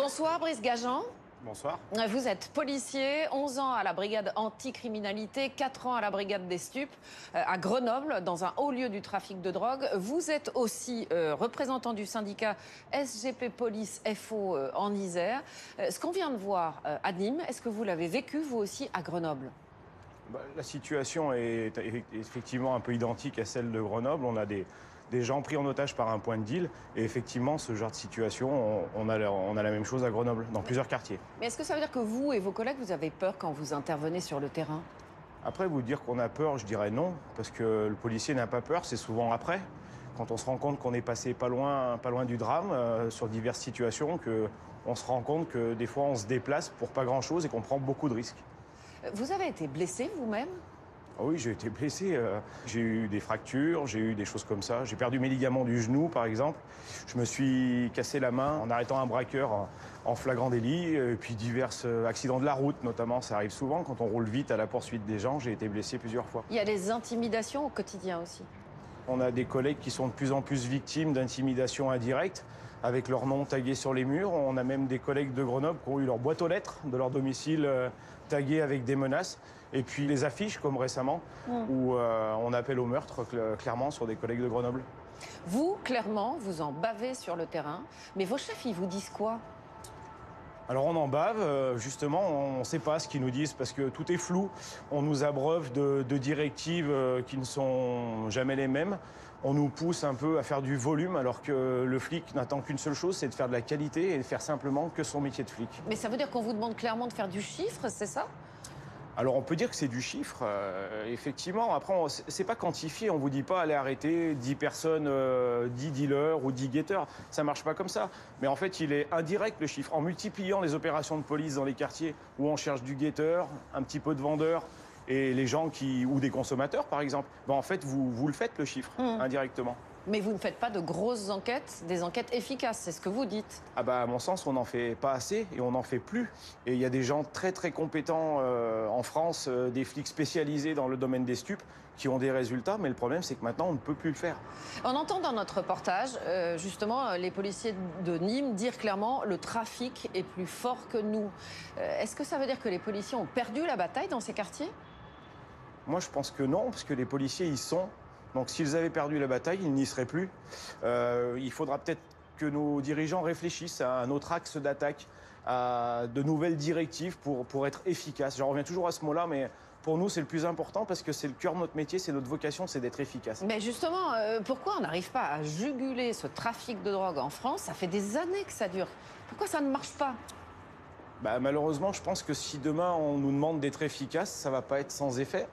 Bonsoir Brice Gajan. Bonsoir. Vous êtes policier, 11 ans à la brigade anticriminalité, 4 ans à la brigade des stupes à Grenoble, dans un haut lieu du trafic de drogue. Vous êtes aussi représentant du syndicat SGP Police FO en Isère. Ce qu'on vient de voir à Nîmes, est-ce que vous l'avez vécu vous aussi à Grenoble ? La situation est effectivement un peu identique à celle de Grenoble. On a des gens pris en otage par un point de deal. Et effectivement, ce genre de situation, on a la même chose à Grenoble, dans plusieurs quartiers. Mais est-ce que ça veut dire que vous et vos collègues, vous avez peur quand vous intervenez sur le terrain ? Après, vous dire qu'on a peur, je dirais non. Parce que le policier n'a pas peur, c'est souvent après. Quand on se rend compte qu'on est passé pas loin du drame, sur diverses situations, qu'on se rend compte que des fois, on se déplace pour pas grand-chose et qu'on prend beaucoup de risques. Vous avez été blessé vous-même ? Oui, j'ai été blessé. J'ai eu des fractures, j'ai eu des choses comme ça. J'ai perdu mes ligaments du genou, par exemple. Je me suis cassé la main en arrêtant un braqueur en flagrant délit. Et puis divers accidents de la route, notamment. Ça arrive souvent quand on roule vite à la poursuite des gens. J'ai été blessé plusieurs fois. Il y a des intimidations au quotidien aussi. On a des collègues qui sont de plus en plus victimes d'intimidations indirectes, avec leur nom tagué sur les murs. On a même des collègues de Grenoble qui ont eu leur boîte aux lettres de leur domicile taguée avec des menaces. Et puis les affiches, comme récemment, où on appelle au meurtre, clairement, sur des collègues de Grenoble. Vous, clairement, vous en bavez sur le terrain. Mais vos chefs, ils vous disent quoi ? Alors on en bave, justement, on ne sait pas ce qu'ils nous disent parce que tout est flou. On nous abreuve de directives qui ne sont jamais les mêmes. On nous pousse un peu à faire du volume alors que le flic n'attend qu'une seule chose, c'est de faire de la qualité et de faire simplement que son métier de flic. Mais ça veut dire qu'on vous demande clairement de faire du chiffre, c'est ça ? Alors on peut dire que c'est du chiffre, effectivement. Après, c'est pas quantifié. On vous dit pas allez arrêter 10 personnes, 10 dealers ou 10 guetteurs. Ça marche pas comme ça. Mais en fait, il est indirect le chiffre. En multipliant les opérations de police dans les quartiers où on cherche du guetteur, un petit peu de vendeur et les gens ou des consommateurs par exemple, en fait vous le faites le chiffre indirectement. Mais vous ne faites pas de grosses enquêtes, des enquêtes efficaces, c'est ce que vous dites. À mon sens, on n'en fait pas assez et on n'en fait plus. Et il y a des gens très très compétents en France, des flics spécialisés dans le domaine des stupes, qui ont des résultats. Mais le problème, c'est que maintenant, on ne peut plus le faire. On entend dans notre reportage, justement, les policiers de Nîmes dire clairement le trafic est plus fort que nous. Est-ce que ça veut dire que les policiers ont perdu la bataille dans ces quartiers ? Moi, je pense que non, parce que les policiers y sont. Donc s'ils avaient perdu la bataille, ils n'y seraient plus. Il faudra peut-être que nos dirigeants réfléchissent à un autre axe d'attaque, à de nouvelles directives pour être efficaces. J'en reviens toujours à ce mot-là, mais pour nous, c'est le plus important parce que c'est le cœur de notre métier, c'est notre vocation, c'est d'être efficace. Mais justement, pourquoi on n'arrive pas à juguler ce trafic de drogue en France ? Ça fait des années que ça dure. Pourquoi ça ne marche pas ? Malheureusement, je pense que si demain on nous demande d'être efficace, ça ne va pas être sans effet.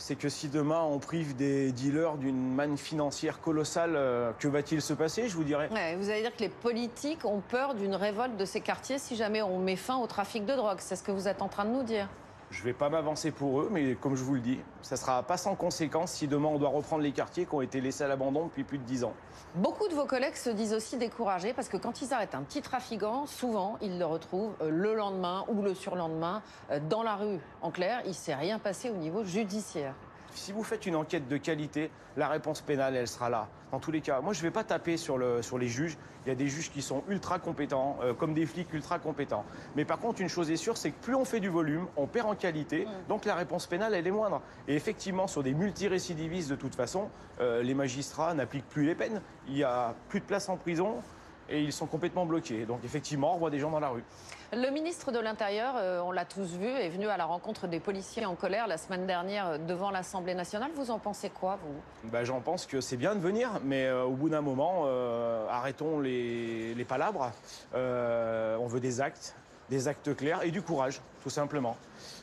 C'est que si demain on prive des dealers d'une manne financière colossale, que va-t-il se passer, je vous dirais ? Vous allez dire que les politiques ont peur d'une révolte de ces quartiers si jamais on met fin au trafic de drogue. C'est ce que vous êtes en train de nous dire ? Je ne vais pas m'avancer pour eux, mais comme je vous le dis, ça ne sera pas sans conséquence si demain on doit reprendre les quartiers qui ont été laissés à l'abandon depuis plus de 10 ans. Beaucoup de vos collègues se disent aussi découragés parce que quand ils arrêtent un petit trafiquant, souvent ils le retrouvent le lendemain ou le surlendemain dans la rue. En clair, il ne s'est rien passé au niveau judiciaire. Si vous faites une enquête de qualité, la réponse pénale, elle sera là. Dans tous les cas, moi, je ne vais pas taper sur les juges. Il y a des juges qui sont ultra compétents, comme des flics ultra compétents. Mais par contre, une chose est sûre, c'est que plus on fait du volume, on perd en qualité. Donc la réponse pénale, elle est moindre. Et effectivement, sur des multirécidivistes, de toute façon, les magistrats n'appliquent plus les peines. Il n'y a plus de place en prison et ils sont complètement bloqués. Donc effectivement, on voit des gens dans la rue. Le ministre de l'Intérieur, on l'a tous vu, est venu à la rencontre des policiers en colère la semaine dernière devant l'Assemblée nationale. Vous en pensez quoi, vous ? J'en pense que c'est bien de venir, mais au bout d'un moment, arrêtons les palabres. On veut des actes clairs et du courage, tout simplement.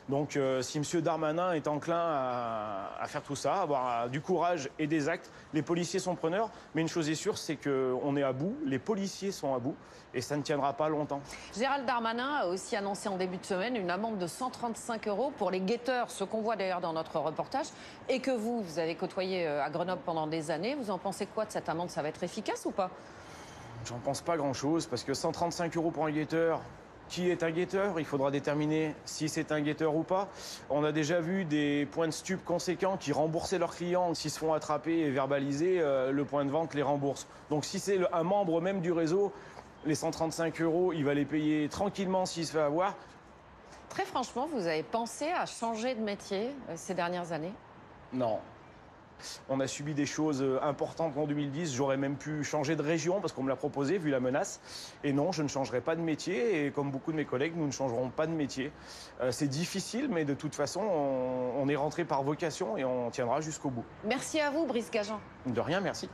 Donc si M. Darmanin est enclin à faire tout ça, avoir du courage et des actes, les policiers sont preneurs. Mais une chose est sûre, c'est qu'on est à bout, les policiers sont à bout, et ça ne tiendra pas longtemps. Gérald Darmanin a aussi annoncé en début de semaine une amende de 135 € pour les guetteurs, ce qu'on voit d'ailleurs dans notre reportage, et que vous avez côtoyé à Grenoble pendant des années. Vous en pensez quoi de cette amende ? Ça va être efficace ou pas ? J'en pense pas grand-chose, parce que 135 € pour un guetteur... Qui est un guetteur ? Il faudra déterminer si c'est un guetteur ou pas. On a déjà vu des points de stup conséquents qui remboursaient leurs clients. S'ils se font attraper et verbaliser, le point de vente les rembourse. Donc si c'est un membre même du réseau, Les 135 €, il va les payer tranquillement s'il se fait avoir. Très franchement, vous avez pensé à changer de métier ces dernières années? Non. On a subi des choses importantes en 2010. J'aurais même pu changer de région parce qu'on me l'a proposé vu la menace. Et non, je ne changerai pas de métier. Et comme beaucoup de mes collègues, nous ne changerons pas de métier. C'est difficile, mais de toute façon, on est rentré par vocation et on tiendra jusqu'au bout. Merci à vous, Brice Gagean. De rien, merci.